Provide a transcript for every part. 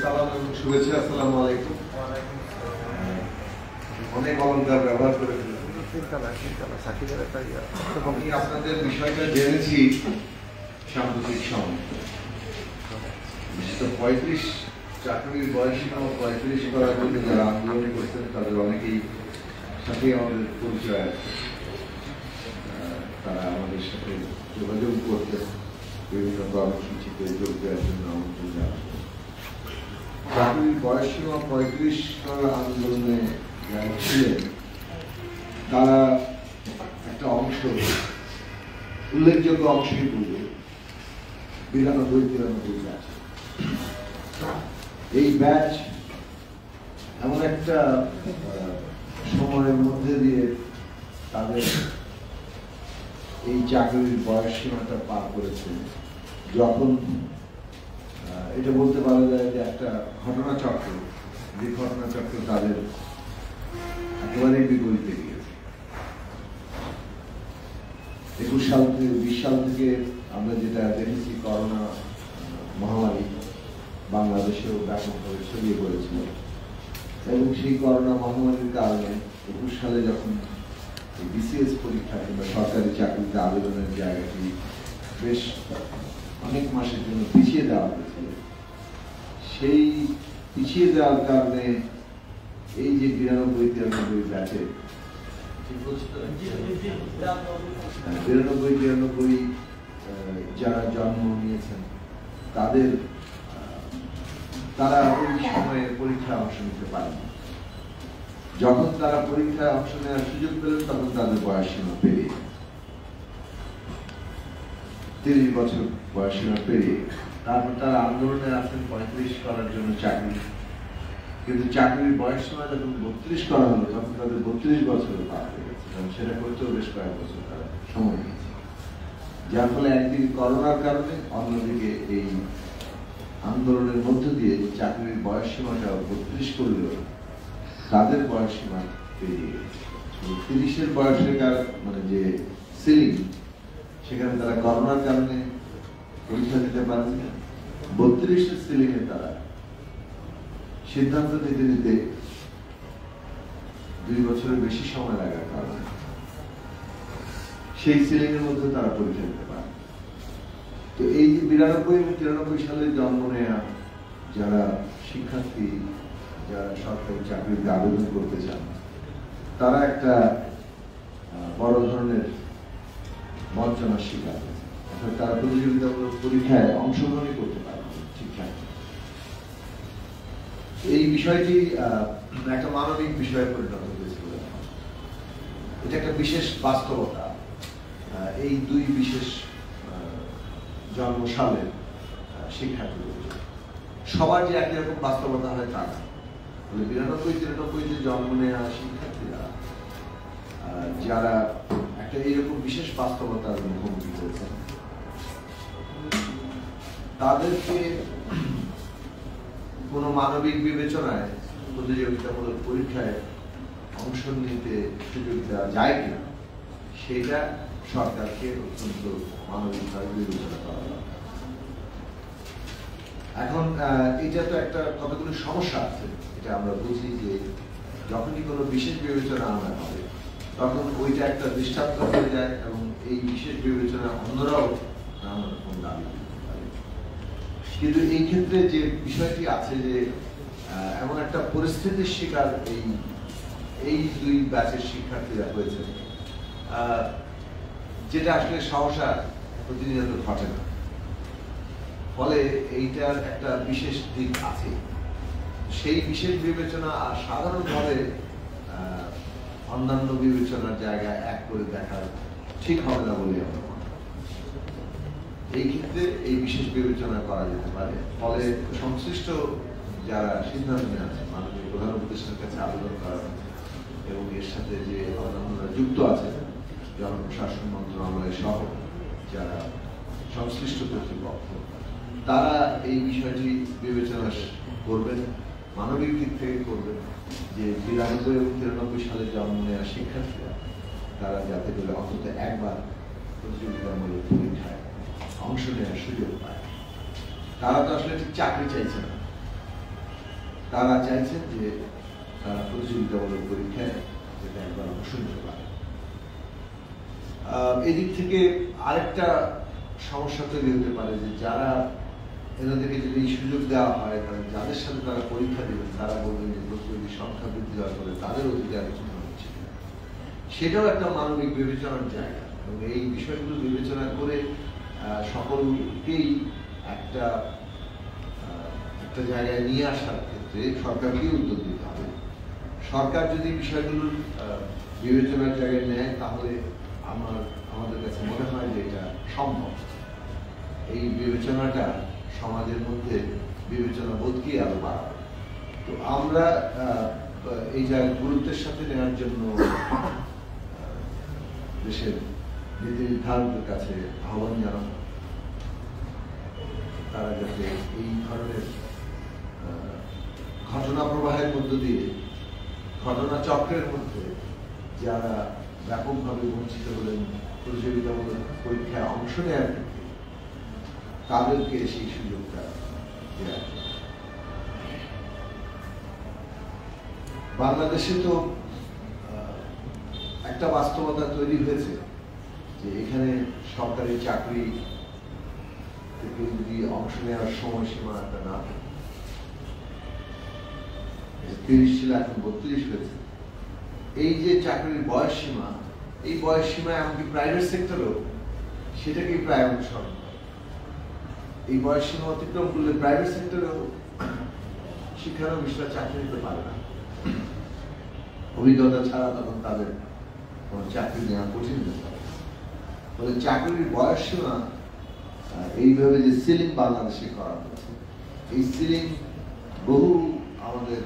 সালাম এবং শুভেচ্ছা। আসসালামু আলাইকুম। অনেক অলংকার ব্যবহার করে আমি আপনাদের বিষয়টা জেনেছি সাম্প্রতিক সময়, বিশেষ 35 চাকরির বয়সীমা 35 করার জন্য যারা আন্দোলন করছেন তাদের অনেকেই সাথে আমাদের পরিচয় আছে। তারা আমাদের সাথে যোগাযোগ করতেন, বিভিন্ন কর্মসূচিতে যোগ দেওয়ার জন্য আমন্ত্রণ জানাতেন। চাকরির বয়সীমা 35 করার আন্দোলনে যারা ছিলেন তারা একটা অংশ, উল্লেখযোগ্য অংশই বলবে 92-93 ব্যাচ। এই ব্যাচ এমন একটা সময়ের মধ্যে দিয়ে তাদের এই চাকরির বয়স সীমাটা পার করেছে, যখন এটা বলতে পারা যায় যে একটা ঘটনাচক্র, যে ঘটনাচক্র তাদের একেবারেই বিপরীতে গিয়েছে। 21 সাল থেকে 20 সাল থেকে আমরা যেটা দেখেছি, করোনা মহামারী বাংলাদেশেও ব্যাপকভাবে ছড়িয়ে পড়েছিল এবং সেই করোনা মহামারীর কারণে 21 সালে যখন বিসিএস পরীক্ষা কিংবা সরকারি চাকরিতে আবেদনের জায়গাটি বেশ অনেক মাসের জন্য পিছিয়ে দেওয়া হয়েছিল, সেই পিছিয়ে দেওয়ার কারণে এই যে 92-93 ব্যাচে 92-93 যারা জন্ম নিয়েছেন তারা ওই সময়ে পরীক্ষায় অংশ নিতে পারেন। যখন তারা পরীক্ষায় অংশ নেওয়ার সুযোগ পেলেন তখন তাদের বয়সসীমা পেরিয়ে 30 বছর বয়সসীমা পেরিয়ে তারপর তারা আন্দোলনে আসেন 35 করার জন্য চাকরি। কিন্তু চাকরির বয়সসীমা যখন 32 করা হলো তখন তাদের 32 বছর পার হয়ে গেছে এবং সেটা করতেও বেশ কয়েক বছর তারা সময় নিয়েছে, যার ফলে একদিকে করোনার কারণে, অন্যদিকে এই আন্দোলনের মধ্য দিয়ে চাকরির বয়সসীমাটা 32 করলেও তাদের বয়সসীমা পেরিয়ে গেছে। 30-এর বয়সের মানে যে সিলিং, সেখানে তারা করোনার কারণে পরীক্ষা দিতে পারেন না। 32-এর সিলিং এ তারা সিদ্ধান্ত নিতে 2 বছরের বেশি সময় লাগার কারণে সেই সিলিং এর মধ্যে তারা পরীক্ষা দিতে পারে। তো এই যে 92 এবং 93 সালে জন্ম নেয়া যারা শিক্ষার্থী, যারা সরকারি চাকরিতে আবেদন করতে চান, তারা একটা বড় ধরনের বঞ্চনার শিকার হয়েছে। অর্থাৎ তারা প্রতিযোগিতামূলক পরীক্ষায় অংশগ্রহণই করতে পারে ঠিকঠাক। এই বিষয়টি একটা মানবিক বিষয়ে পরিণত হয়েছিল। এটা একটা বিশেষ বাস্তবতা। এই 2 বিশেষ জন্মসালের শিক্ষার্থীদের সবার যে একই রকম বাস্তবতা হয় তা না। 92-93 জন্ম নেওয়া শিক্ষার্থীরা যারা একটা এইরকম বিশেষ বাস্তবতার মুখোমুখি হয়েছেন, তাদেরকে কোনো মানবিক বিবেচনায় প্রতিযোগিতামূলক পরীক্ষায় অংশ নিতে সুযোগ দেওয়া যায় কিনা সেটা সরকারকে অত্যন্ত মানবিকভাবে বিবেচনা করা দরকার। এখন এটা তো একটা কতগুলো সমস্যা আছে, এটা আমরা বুঝি যে যখনই কোনো বিশেষ বিবেচনা আনা হবে তখন ওইটা একটা দৃষ্টান্ত হয়ে যায় এবং এই বিশেষ বিবেচনা অন্যরাও নানা রকম দাবি করতে পারে। কিন্তু এই ক্ষেত্রে যে বিষয়টি আছে যে এমন একটা পরিস্থিতির শিকার এই 2 ব্যাচের শিক্ষার্থীরা হয়েছে, যেটা আসলে সহসা প্রতিনিয়ত ঘটে না। ফলে এইটার একটা বিশেষ দিক আছে। সেই বিশেষ বিবেচনা আর সাধারণভাবে অন্যান্য বিবেচনার জায়গায় এক করে দেখা ঠিক হবে না বলে আমরা মনে করি। এই ক্ষেত্রে এই বিশেষ বিবেচনা করা যেতে পারে। ফলে সংশ্লিষ্ট যারা সিদ্ধান্ত নেওয়া আছে, মাননীয় প্রধান উপদেষ্টার কাছে আবেদন করা এবং এর সাথে যে অন্যান্যরা যুক্ত আছে, জনপ্রশাসন মন্ত্রণালয় সহ যারা সংশ্লিষ্ট কর্তৃপক্ষ, তারা এই বিষয়টি বিবেচনা করবেন, মানবিক দিক থেকে করবেন যে 92 এবং 93 সালে জন্ম নেওয়া শিক্ষার্থীরা তারা যাতে করে অন্তত একবার প্রতিযোগিতামূলক পরীক্ষায় অংশ নেওয়ার সুযোগ পায়। তারা তো আসলে ঠিক চাকরি চাইছে না, তারা চাইছেন যে তারা প্রতিযোগিতামূলক পরীক্ষায় যেটা একবার অংশ নিতে পারে। এদিক থেকে আরেকটা সমস্যা তৈরি হতে পারে যে যারা এনাদেরকে যদি এই সুযোগ দেওয়া হয় তাহলে যাদের সাথে তারা পরীক্ষা দেবেন তারা বলবেন যে প্রতিযোগী সংখ্যা বৃদ্ধি হওয়ার ফলে তাদের অধিকার ক্ষুণ্ণ হচ্ছে, সেটাও একটা মানবিক বিবেচনার জায়গা। এবং এই বিষয়গুলো বিবেচনা করে সকলকেই একটা জায়গায় নিয়ে আসার ক্ষেত্রে সরকারকেই উদ্যোগ দিতে হবে। সরকার যদি বিষয়গুলোর বিবেচনার জায়গায় নেয় তাহলে আমাদের কাছে মনে হয় যে এটা সম্ভব। এই বিবেচনাটা সমাজের মধ্যে বিবেচনা বোধকে আরো বাড়াবে। তো আমরা এই জায়গা গুরুত্বের সাথে নেওয়ার জন্য দেশের নীতি নির্ধারকদের কাছে আহ্বান জানাবো তারা যাতে এই ধরনের ঘটনা প্রবাহের মধ্য দিয়ে ঘটনা চক্রের মধ্যে যারা ব্যাপকভাবে বঞ্চিত হলেন প্রতিযোগিতামূলক পরীক্ষায় অংশ নেওয়ার ক্ষেত্রে তাদেরকে সেই সুযোগটা দেওয়া। বাংলাদেশে তো একটা বাস্তবতা তৈরি হয়েছে যে এখানে সরকারি চাকরি থেকে যদি অংশ নেওয়ার সময়সীমা একটা না থাকে, 30 ছিল এখন 32 হয়েছে। এই যে চাকরির বয়স সীমা, এই বয়স সীমা এমনকি প্রাইভেট সেক্টরও সেটাকেই প্রায় অনুসরণ করে। এই বয়স সীমা অতিক্রম করলে প্রাইভেট সেক্টরেও শিক্ষানবিশরা চাকরি নিতে পারে না, অভিজ্ঞতা ছাড়া তখন তাদের কোনো চাকরি নেওয়া কঠিন হতে পারে। ফলে চাকরির বয়স সীমা এইভাবে যে সিলিং বাংলাদেশে করা হয়েছে, এই সিলিং বহু আমাদের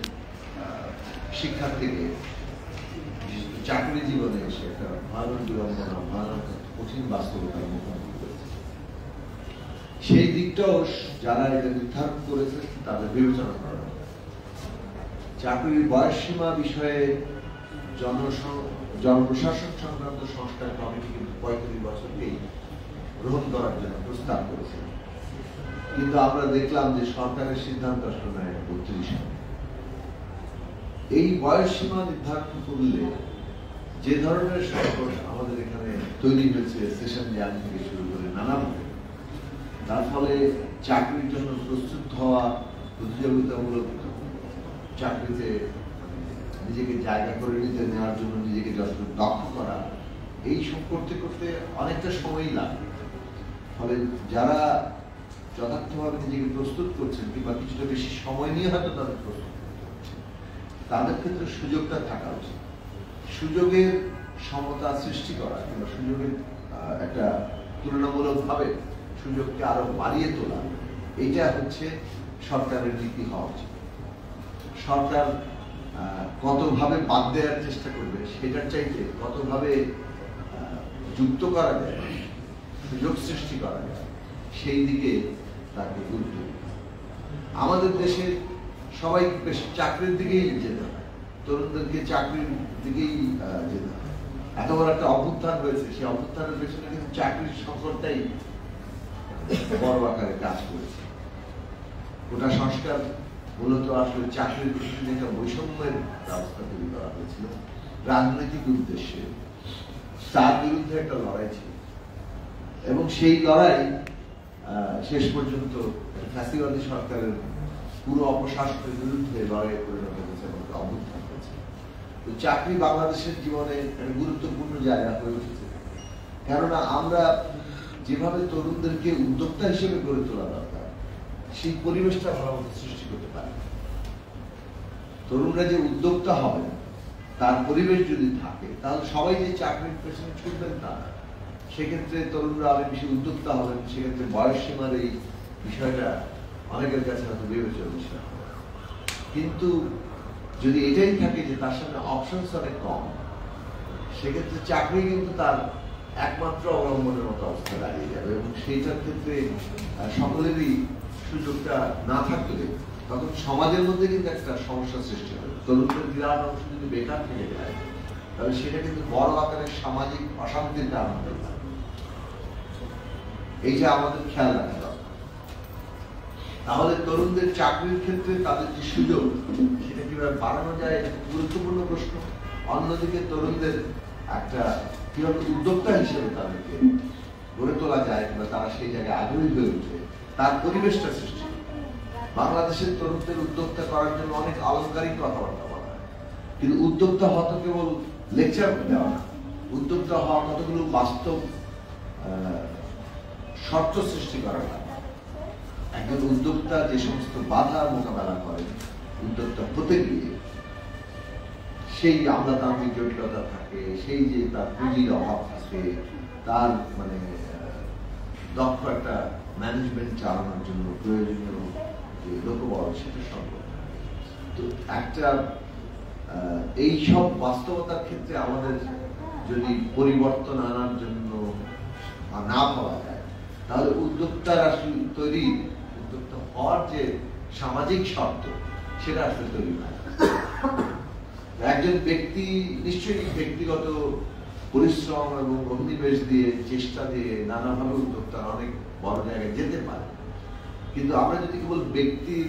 শিক্ষার্থীকে চাকরি জীবনে এসে একটা ভয়ানক বিড়ম্বনা, ভয়ানক কঠিন বাস্তবতার মুখোমুখি করেছে। সেই দিকটাও যারা এটা নির্ধারণ করেছে তাদের বিবেচনা করা। চাকরির বয়স সীমা বিষয়ে জনপ্রশাসন সংক্রান্ত সংস্কার কমিটি কিন্তু 35 বছরকেই গ্রহণ করার জন্য প্রস্তাব করেছে, কিন্তু আমরা দেখলাম যে সরকারের সিদ্ধান্ত আসলে 32। এই বয়স সীমা নির্ধারণ করলে যে ধরনের সংকট আমাদের এখানে তৈরি হয়েছে সেশন জ্ঞান থেকে শুরু করে নানাভাবে, তার ফলে চাকরির জন্য প্রস্তুত হওয়া, প্রতিযোগিতামূলক চাকরিতে নিজেকে জায়গা করে নিতে নেওয়ার জন্য নিজেকে যত দক্ষ করা, এই সব করতে করতে অনেকটা সময়ই লাগে। ফলে যারা যথার্থভাবে নিজেকে প্রস্তুত করছেন কিংবা কিছুটা বেশি সময় নিয়ে হয়তো তাদের প্রস্তুত করছেন, তাদের ক্ষেত্রে সুযোগটা থাকা উচিত। সুযোগের সমতা সৃষ্টি করা কিংবা সুযোগের একটা তুলনামূলকভাবে সুযোগকে আরো বাড়িয়ে তোলা, এইটা হচ্ছে সরকারের নীতি হওয়া উচিত। সরকার কতভাবে বাদ দেওয়ার চেষ্টা করবে সেটার চাইতে কতভাবে যুক্ত করা যায়, সুযোগ সৃষ্টি করা যায়, সেই দিকে তাকে গুরুত্ব দিতে হবে। আমাদের দেশে সবাই বেশ চাকরির দিকেই যেতে হয়, তরুণদেরকে চাকরির দিকেই যেতে হয়। এত বড় একটা অভ্যুত্থান হয়েছে, সেই অভ্যুত্থানের পেছনে কিন্তু চাকরির সংকটটাই বড় আকারে কাজ করেছে। গোটা সংস্কার মূলত আসলে চাকরির ক্ষেত্রে একটা বৈষম্যের ব্যবস্থা তৈরি করা হয়েছিল রাজনৈতিক উদ্দেশ্যে। তার বিরুদ্ধে একটা লড়াই ছিল এবং সেই লড়াই শেষ পর্যন্ত ফ্যাসিবাদী সরকারের পুরো অপশাসনের বিরুদ্ধে লড়াই পরিণত হয়েছে এবং অভ্যুত্থান হয়েছে। তো চাকরি বাংলাদেশের জীবনে একটা গুরুত্বপূর্ণ জায়গা হয়ে উঠেছে, কেননা আমরা যেভাবে তরুণদেরকে উদ্যোক্তা হিসেবে গড়ে তোলা দরকার সেই পরিবেশটা ভালোমতো সৃষ্টি করতে পারে। তরুণরা যে উদ্যোক্তা হবে তার পরিবেশ যদি থাকে তাহলে সবাই যে চাকরির পেছনে ছুটবেন তা না। সেক্ষেত্রে তরুণরা অনেক বেশি উদ্যোক্তা হবেন, সেক্ষেত্রে বয়স সীমার এই বিষয়টা অনেকের কাছে হয়তো বিবেচনার বিষয় হবে। কিন্তু যদি এটাই থাকে যে তার সামনে অপশনস অনেক কম, সেক্ষেত্রে চাকরি কিন্তু তার একমাত্র অবলম্বনের মতো অবস্থা দাঁড়িয়ে যাবে এবং সেইটার ক্ষেত্রে সকলেরই সুযোগটা না থাকলে তখন সমাজের মধ্যে কিন্তু একটা সমস্যা সৃষ্টি হবে। তরুণদের বিরাট অংশ যদি বেকার থেকে যায় তাহলে সেটা কিন্তু বড় আকারের সামাজিক অশান্তির কারণ হতে পারে। এইটা আমাদের খেয়াল রাখা দরকার। তাহলে তরুণদের চাকরির ক্ষেত্রে তাদের যে সুযোগ সেটা কিভাবে বাড়ানো যায়, এটা গুরুত্বপূর্ণ প্রশ্ন। অন্যদিকে তরুণদের একটা কিভাবে উদ্যোক্তা হিসেবে তাদেরকে গড়ে তোলা যায় কিংবা তারা সেই জায়গায় আগ্রহী হয়ে উঠে, তার পরিবেশটা সৃষ্টি। বাংলাদেশের তরুণদের উদ্যোক্তা করার জন্য অনেক আলংকারিক কথাবার্তা বলা হয়, কিন্তু উদ্যোক্তা হওয়া তো কেবল লেকচার দেওয়া না। উদ্যোক্তা হওয়া কতগুলো বাস্তব শর্ত সৃষ্টি করা হয়। একজন উদ্যোক্তা যে সমস্ত বাধা মোকাবেলা করেন উদ্যোক্তা হতে গিয়ে, সেই আমলাতান্ত্রিক জটিলতা থাকে, সেই যে তার পুঁজির অভাব থাকে, তার মানে দক্ষ একটা ম্যানেজমেন্ট চালানোর জন্য প্রয়োজনীয় যে লোকবল সেটা সম্ভব। তো একটা এই সব বাস্তবতার ক্ষেত্রে আমাদের যদি পরিবর্তন আনার জন্য না পাওয়া যায়, তাহলে উদ্যোক্তার আসলে তৈরি, উদ্যোক্তা হওয়ার যে সামাজিক শর্ত সেটা আসলে তৈরি হয়। একজন ব্যক্তি নিশ্চয়ই ব্যক্তিগত পরিশ্রম এবং অগ্নিবেশ দিয়ে, চেষ্টা দিয়ে নানাভাবে উদ্যোক্তা অনেক বড় জায়গায় যেতে পারে, কিন্তু আমরা যদি কেবল ব্যক্তির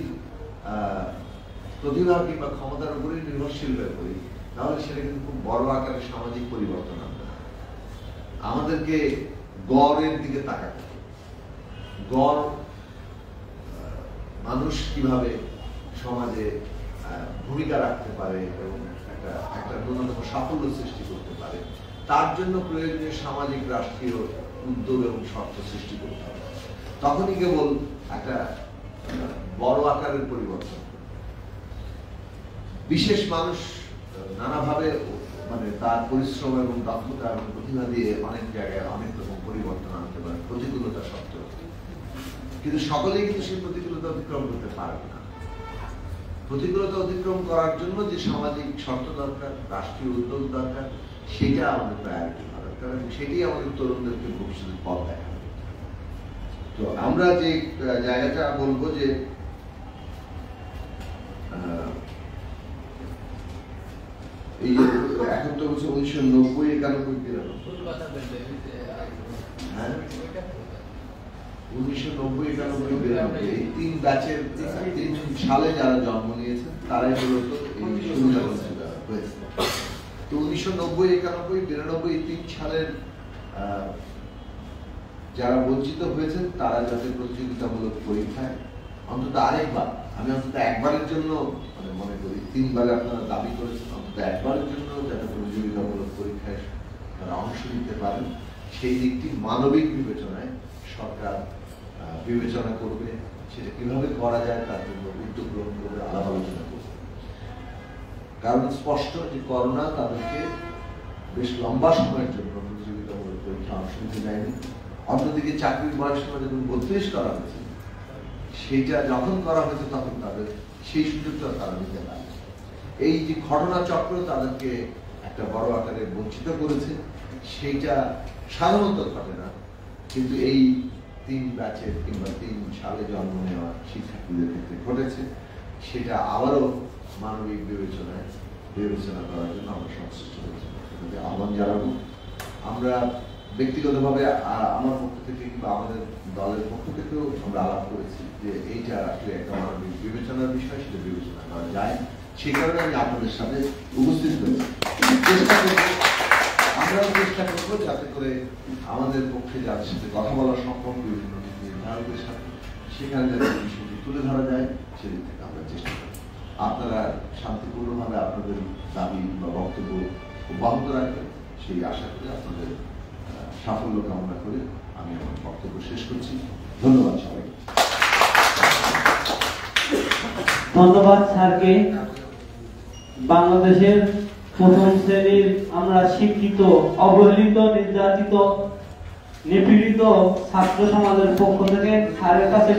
প্রতিভা কিংবা ক্ষমতার উপরেই নির্ভরশীল হয়ে পড়ি, তাহলে সেটা কিন্তু খুব বড় আকারে সামাজিক পরিবর্তন আনবে। আমাদেরকে গড়ের দিকে তাকাতে, গড় মানুষ কিভাবে সমাজে ভূমিকা রাখতে পারে এবং একটা ন্যূনতম সাফল্য সৃষ্টি করতে পারে, তার জন্য প্রয়োজনীয় সামাজিক রাষ্ট্রীয় উদ্যোগ এবং শর্ত সৃষ্টি করতে হবে। তখনই কেবল একটা বড় আকারের পরিবর্তন। বিশেষ মানুষ নানাভাবে মানে তার পরিশ্রম এবং দক্ষতা এবং প্রতিভা দিয়ে অনেক জায়গায় অনেক রকম পরিবর্তন আনতে পারে প্রতিকূলতা সত্ত্বেও, কিন্তু সকলেই কিন্তু সেই প্রতিকূলতা অতিক্রম করতে পারবে না। প্রতিকূলতা অতিক্রম করার জন্য যে সামাজিক শর্ত দরকার, রাষ্ট্রীয় উদ্যোগ দরকার, সেটা আমাদের প্রায়োরিটি হবে, কারণ সেটাই আমাদের তরুণদেরকে ভবিষ্যতের পথ দেখাবে। তো আমরা যে জায়গাটা বলবো যে এই যে এখন তো হচ্ছে 1990, 91, 1990, 91, 92 এই 3 ব্যাচের 3 সালে যারা জন্ম নিয়েছেন তারাই মূলত এই সুবিধা হয়েছে। তো 1990, 91, 92 এই 3 সালের যারা বঞ্চিত হয়েছেন তারা যাতে প্রতিযোগিতামূলক পরীক্ষায় অন্তত আরেকবার, আমি অন্তত একবারের জন্য মানে মনে করি, 3 বারে আপনারা দাবি করেছেন, অন্তত একবারের জন্য যাতে প্রতিযোগিতামূলক পরীক্ষায় তারা অংশ নিতে পারেন, সেই দিকটি মানবিক বিবেচনায় সরকার বিবেচনা করবে। সেটা কিভাবে করা যায় তার জন্য উদ্যোগ গ্রহণ করবে, আলাপ আলোচনা করবে। কারণ স্পষ্ট যে করোনা তাদেরকে বেশ লম্বা সময়ের জন্য প্রতিযোগিতামূলক পরীক্ষা অংশ নিতে দেয়নি। অন্যদিকে চাকরির বয়স যখন 32 করা হয়েছে, সেটা যখন করা হয়েছে তখন তাদের সেই সুযোগটা তারা নিতে পারে। এই যে ঘটনা চক্র তাদেরকে একটা বড় আকারে বঞ্চিত করেছে, সেইটা সাধারণত ঘটে না, কিন্তু এই 3 ব্যাচের কিংবা 3 সালে জন্ম নেওয়া শিক্ষার্থীদের ক্ষেত্রে ঘটেছে। সেটা আবারও মানবিক বিবেচনা করার জন্য আমরা সংশ্লিষ্ট হয়েছি, আহ্বান জানাবো। আমরা ব্যক্তিগতভাবে আমার পক্ষ থেকে কিংবা আমাদের দলের পক্ষ থেকেও আমরা আলাপ করেছি যে এইটা আসলে একটা মানবিক বিবেচনার বিষয়, সেটা বিবেচনা করা যায়। সেই কারণে আমি আপনাদের সাথে উপস্থিত হয়েছি। আমরাও চেষ্টা করবো যাতে করে আমাদের পক্ষে যাদের সাথে কথা বলা সম্ভব বিভিন্ন নির্ধারকের সাথে, সেখানে যাতে বিষয়টি তুলে ধরা যায় সেদিক থেকে আমরা চেষ্টা করি। আপনারা শান্তিপূর্ণভাবে আপনাদের দাবি বা বক্তব্য অব্যাহত রাখবেন, সেই আশা করে আপনাদের সাফল্য কামনা করে আমি আমার বক্তব্য শেষ করছি। ধন্যবাদ সবাইকে। ধন্যবাদ স্যারকে। বাংলাদেশের প্রথম শ্রেণীর আমরা শিক্ষিত, অবহেলিত, নির্যাতিত, নিপীড়িত ছাত্র সমাজের পক্ষ থেকে স্যারের কাছে